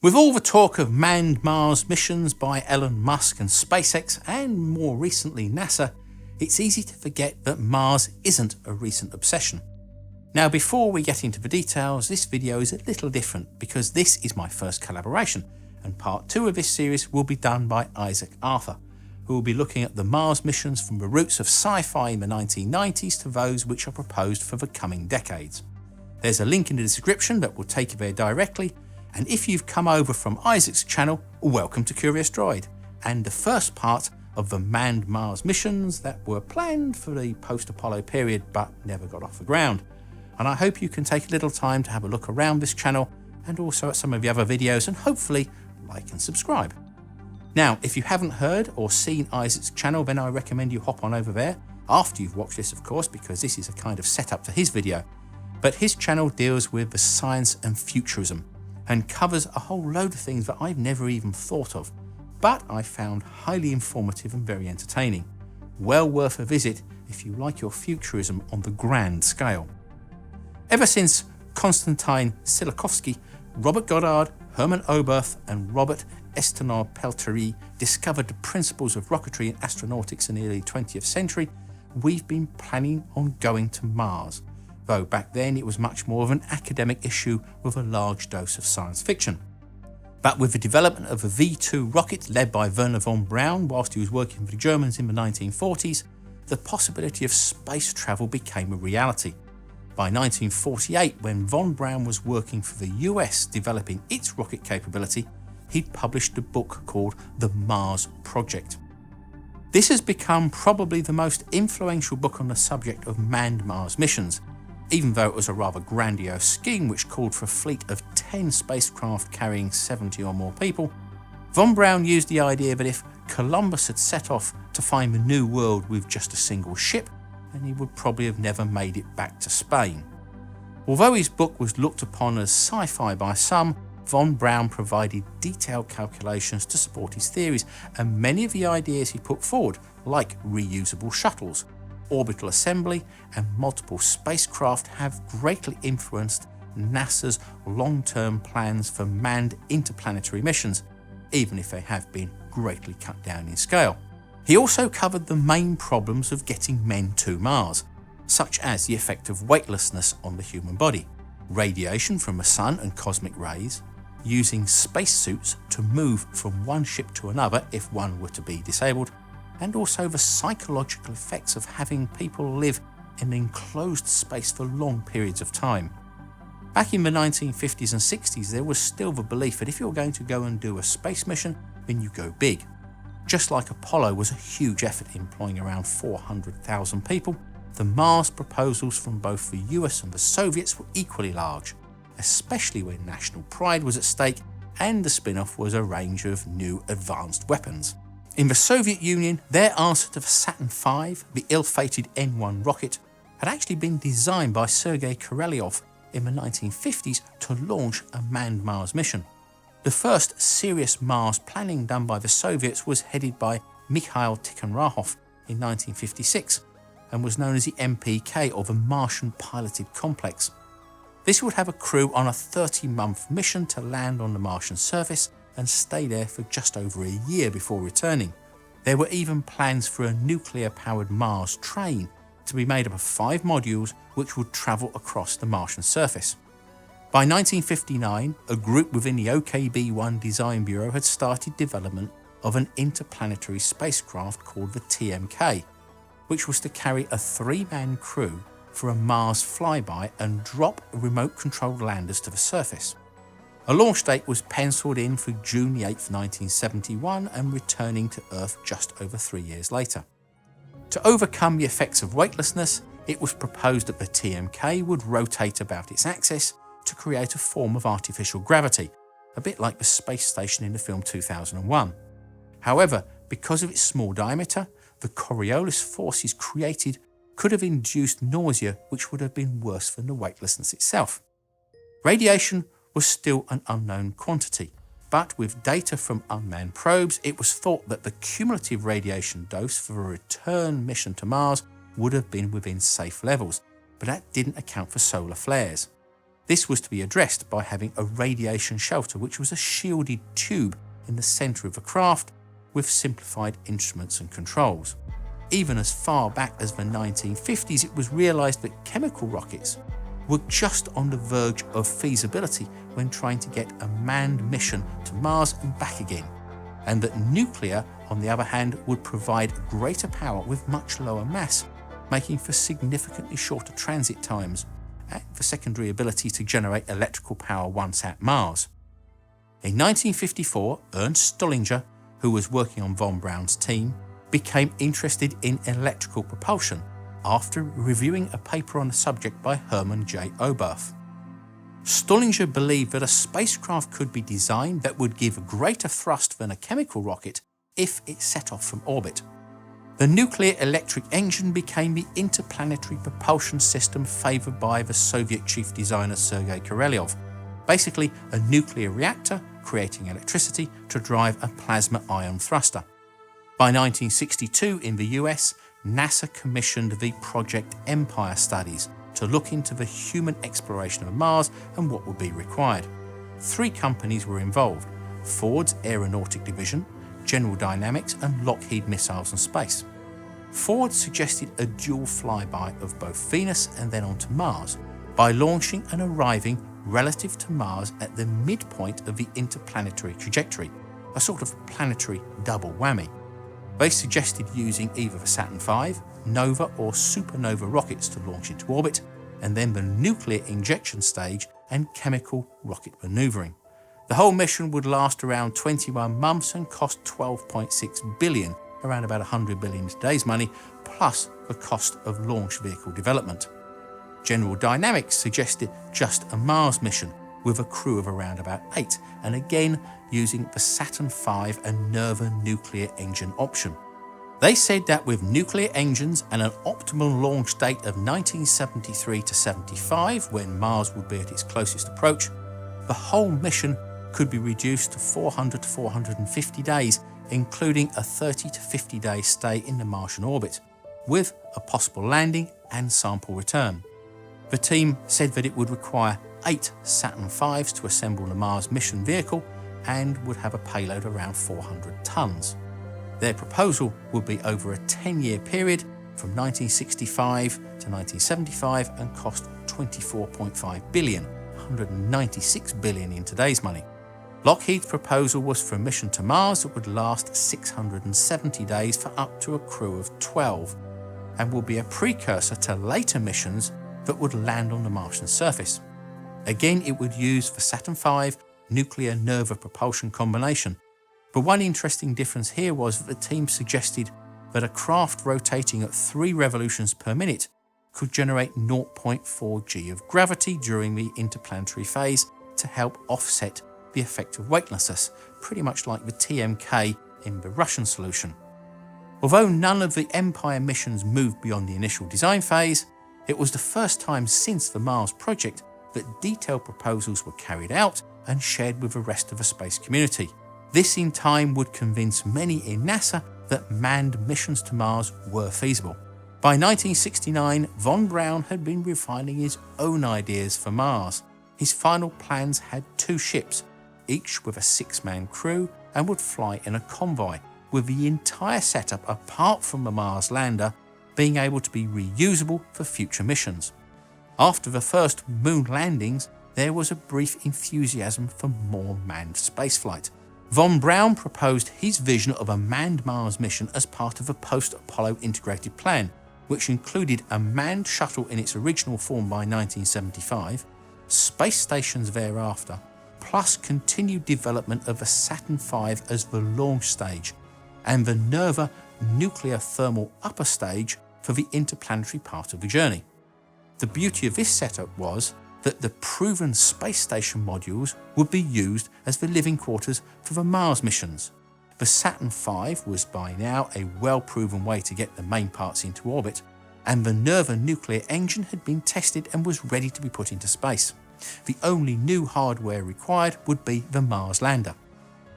With all the talk of manned Mars missions by Elon Musk and SpaceX, and more recently NASA, it's easy to forget that Mars isn't a recent obsession. Now, before we get into the details, this video is a little different because this is my first collaboration, and part 2 of this series will be done by Isaac Arthur, who will be looking at the Mars missions from the roots of sci-fi in the 1990s to those which are proposed for the coming decades. There's a link in the description that will take you there directly, and if you've come over from Isaac's channel, welcome to Curious Droid, and the first part of the manned Mars missions that were planned for the post-Apollo period but never got off the ground. And I hope you can take a little time to have a look around this channel and also at some of the other videos, and hopefully like and subscribe. Now, if you haven't heard or seen Isaac's channel, then I recommend you hop on over there after you've watched this, of course, because this is a kind of setup for his video. But his channel deals with the science and futurism and covers a whole load of things that I've never even thought of, but I found highly informative and very entertaining. Well worth a visit if you like your futurism on the grand scale. Ever since Konstantin Tsiolkovsky, Robert Goddard, Hermann Oberth and Robert Estienne-Pelterie discovered the principles of rocketry and astronautics in the early 20th century, we've been planning on going to Mars, though back then it was much more of an academic issue with a large dose of science fiction. But with the development of the V2 rocket led by Wernher von Braun whilst he was working for the Germans in the 1940s, the possibility of space travel became a reality. By 1948, when von Braun was working for the US developing its rocket capability, he'd published a book called The Mars Project. This has become probably the most influential book on the subject of manned Mars missions, even though it was a rather grandiose scheme which called for a fleet of 10 spacecraft carrying 70 or more people. Von Braun used the idea that if Columbus had set off to find the New World with just a single ship, then he would probably have never made it back to Spain. Although his book was looked upon as sci-fi by some, von Braun provided detailed calculations to support his theories, and many of the ideas he put forward, like reusable shuttles, orbital assembly and multiple spacecraft, have greatly influenced NASA's long-term plans for manned interplanetary missions, even if they have been greatly cut down in scale. He also covered the main problems of getting men to Mars, such as the effect of weightlessness on the human body, radiation from the sun and cosmic rays, using spacesuits to move from one ship to another if one were to be disabled, and also the psychological effects of having people live in an enclosed space for long periods of time. Back in the 1950s and 60s, there was still the belief that if you're going to go and do a space mission, then you go big. Just like Apollo was a huge effort employing around 400,000 people, the Mars proposals from both the US and the Soviets were equally large, especially when national pride was at stake and the spin-off was a range of new advanced weapons. In the Soviet Union, their answer to the Saturn V, the ill-fated N-1 rocket, had actually been designed by Sergei Korolev in the 1950s to launch a manned Mars mission. The first serious Mars planning done by the Soviets was headed by Mikhail Tikhonravov in 1956 and was known as the MPK, or the Martian Piloted Complex. This would have a crew on a 30-month mission to land on the Martian surface and stay there for just over a year before returning. There were even plans for a nuclear-powered Mars train to be made up of 5 modules which would travel across the Martian surface. By 1959, a group within the OKB-1 Design Bureau had started development of an interplanetary spacecraft called the TMK, which was to carry a 3-man crew for a Mars flyby and drop remote-controlled landers to the surface. A launch date was penciled in for June 8, 1971, and returning to Earth just over 3 years later. To overcome the effects of weightlessness, it was proposed that the TMK would rotate about its axis to create a form of artificial gravity, a bit like the space station in the film 2001. However, because of its small diameter, the Coriolis forces created could have induced nausea, which would have been worse than the weightlessness itself. Radiation was still an unknown quantity, but with data from unmanned probes, it was thought that the cumulative radiation dose for a return mission to Mars would have been within safe levels, but that didn't account for solar flares. This was to be addressed by having a radiation shelter, which was a shielded tube in the centre of the craft with simplified instruments and controls. Even as far back as the 1950s, it was realised that chemical rockets were just on the verge of feasibility when trying to get a manned mission to Mars and back again, and that nuclear, on the other hand, would provide greater power with much lower mass, making for significantly shorter transit times and the secondary ability to generate electrical power once at Mars. In 1954, Ernst Stollinger, who was working on von Braun's team, became interested in electrical propulsion after reviewing a paper on the subject by Hermann J. Oberth. Stollinger believed that a spacecraft could be designed that would give greater thrust than a chemical rocket if it set off from orbit. The nuclear electric engine became the interplanetary propulsion system favoured by the Soviet chief designer Sergei Korolev, basically a nuclear reactor creating electricity to drive a plasma ion thruster. By 1962 in the US, NASA commissioned the Project Empire studies to look into the human exploration of Mars and what would be required. 3 companies were involved: Ford's Aeronautic Division, General Dynamics and Lockheed Missiles and Space. Ford suggested a dual flyby of both Venus and then onto Mars by launching and arriving relative to Mars at the midpoint of the interplanetary trajectory, a sort of planetary double whammy. They suggested using either the Saturn V, Nova or Supernova rockets to launch into orbit, and then the nuclear injection stage and chemical rocket manoeuvring. The whole mission would last around 21 months and cost $12.6 billion, around about $100 billion in today's money, plus the cost of launch vehicle development. General Dynamics suggested just a Mars mission with a crew of around about 8, and again using the Saturn V and Nerva nuclear engine option. They said that with nuclear engines and an optimal launch date of 1973 to 75, when Mars would be at its closest approach, the whole mission could be reduced to 400 to 450 days, including a 30 to 50 day stay in the Martian orbit, with a possible landing and sample return. The team said that it would require 8 Saturn V's to assemble the Mars mission vehicle and would have a payload around 400 tons. Their proposal would be over a 10-year period from 1965 to 1975 and cost $24.5 billion, $196 billion in today's money. Lockheed's proposal was for a mission to Mars that would last 670 days for up to a crew of 12 and will be a precursor to later missions that would land on the Martian surface. Again, it would use the Saturn V nuclear Nerva propulsion combination. But one interesting difference here was that the team suggested that a craft rotating at 3 revolutions per minute could generate 0.4 g of gravity during the interplanetary phase to help offset the effect of weightlessness, pretty much like the TMK in the Russian solution. Although none of the Empire missions moved beyond the initial design phase, it was the first time since the Mars project that detailed proposals were carried out and shared with the rest of the space community. This in time would convince many in NASA that manned missions to Mars were feasible. By 1969, von Braun had been refining his own ideas for Mars. His final plans had 2 ships, each with a 6-man crew, and would fly in a convoy, with the entire setup apart from the Mars lander being able to be reusable for future missions. After the first moon landings, there was a brief enthusiasm for more manned spaceflight. Von Braun proposed his vision of a manned Mars mission as part of a post-Apollo integrated plan, which included a manned shuttle in its original form by 1975, space stations thereafter, plus continued development of the Saturn V as the launch stage, and the Nerva nuclear thermal upper stage for the interplanetary part of the journey. The beauty of this setup was that the proven space station modules would be used as the living quarters for the Mars missions. The Saturn V was by now a well-proven way to get the main parts into orbit, and the Nerva nuclear engine had been tested and was ready to be put into space. The only new hardware required would be the Mars lander.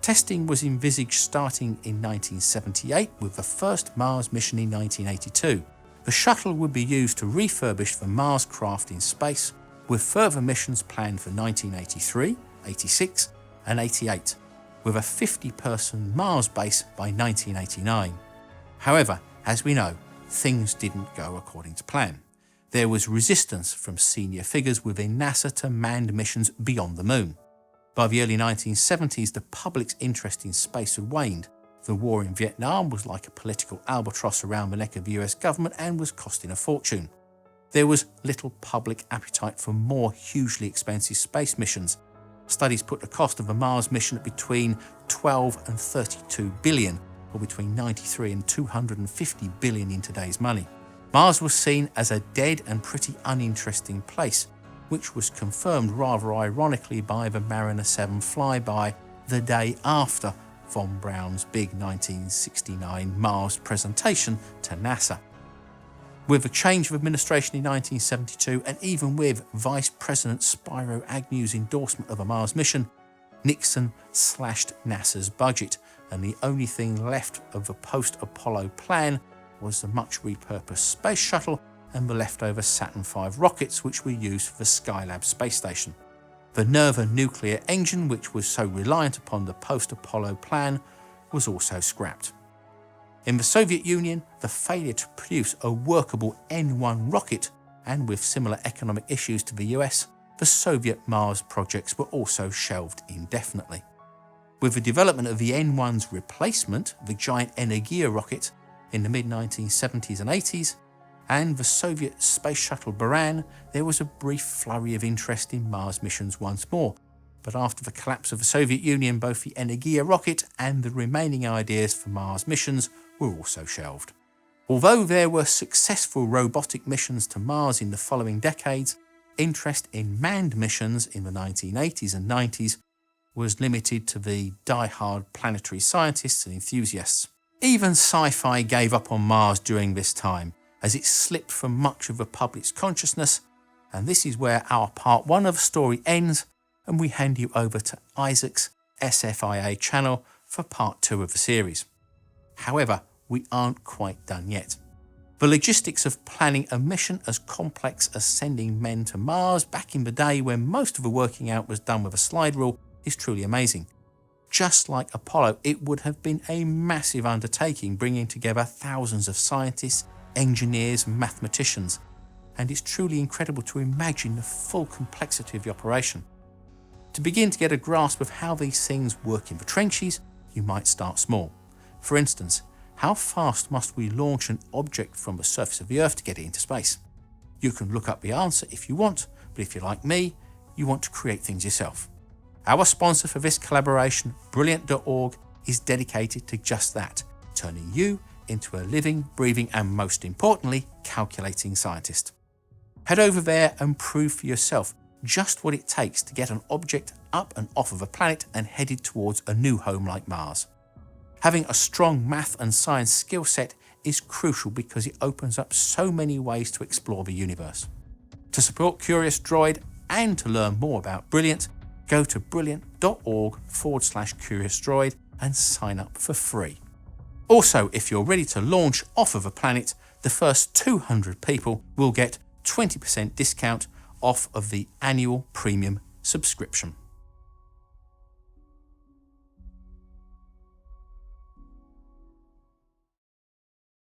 Testing was envisaged starting in 1978 with the first Mars mission in 1982. The shuttle would be used to refurbish the Mars craft in space, with further missions planned for 1983, 86 and 88, with a 50-person Mars base by 1989. However, as we know, things didn't go according to plan. There was resistance from senior figures within NASA to manned missions beyond the Moon. By the early 1970s, the public's interest in space had waned. The war in Vietnam was like a political albatross around the neck of the US government and was costing a fortune. There was little public appetite for more hugely expensive space missions. Studies put the cost of a Mars mission at between 12 and 32 billion, or between 93 and 250 billion in today's money. Mars was seen as a dead and pretty uninteresting place, which was confirmed rather ironically by the Mariner 7 flyby the day after Von Braun's big 1969 Mars presentation to NASA. With a change of administration in 1972, and even with Vice President Spiro Agnew's endorsement of a Mars mission, Nixon slashed NASA's budget, and the only thing left of the post-Apollo plan was the much repurposed space shuttle and the leftover Saturn V rockets which were used for the Skylab space station. The Nerva nuclear engine, which was so reliant upon the post-Apollo plan, was also scrapped. In the Soviet Union, the failure to produce a workable N-1 rocket, and with similar economic issues to the US, the Soviet Mars projects were also shelved indefinitely. With the development of the N-1's replacement, the giant Energia rocket, in the mid-1970s and 80s, and the Soviet space shuttle Buran, there was a brief flurry of interest in Mars missions once more. But after the collapse of the Soviet Union, both the Energia rocket and the remaining ideas for Mars missions were also shelved. Although there were successful robotic missions to Mars in the following decades, interest in manned missions in the 1980s and 90s was limited to the die-hard planetary scientists and enthusiasts. Even sci-fi gave up on Mars during this time, as it slipped from much of the public's consciousness, and this is where our part 1 of the story ends, and we hand you over to Isaac's SFIA channel for part 2 of the series. However, we aren't quite done yet. The logistics of planning a mission as complex as sending men to Mars back in the day when most of the working out was done with a slide rule is truly amazing. Just like Apollo, it would have been a massive undertaking bringing together thousands of scientists, engineers and mathematicians, and it's truly incredible to imagine the full complexity of the operation. To begin to get a grasp of how these things work in the trenches, you might start small. For instance, how fast must we launch an object from the surface of the Earth to get it into space? You can look up the answer if you want, but if you're like me, you want to create things yourself. Our sponsor for this collaboration, Brilliant.org, is dedicated to just that, turning you into a living, breathing and most importantly, calculating scientist. Head over there and prove for yourself just what it takes to get an object up and off of a planet and headed towards a new home like Mars. Having a strong math and science skill set is crucial because it opens up so many ways to explore the universe. To support Curious Droid and to learn more about Brilliant, go to brilliant.org/Curious Droid and sign up for free. Also, if you're ready to launch off of a planet, the first 200 people will get 20% discount off of the annual premium subscription.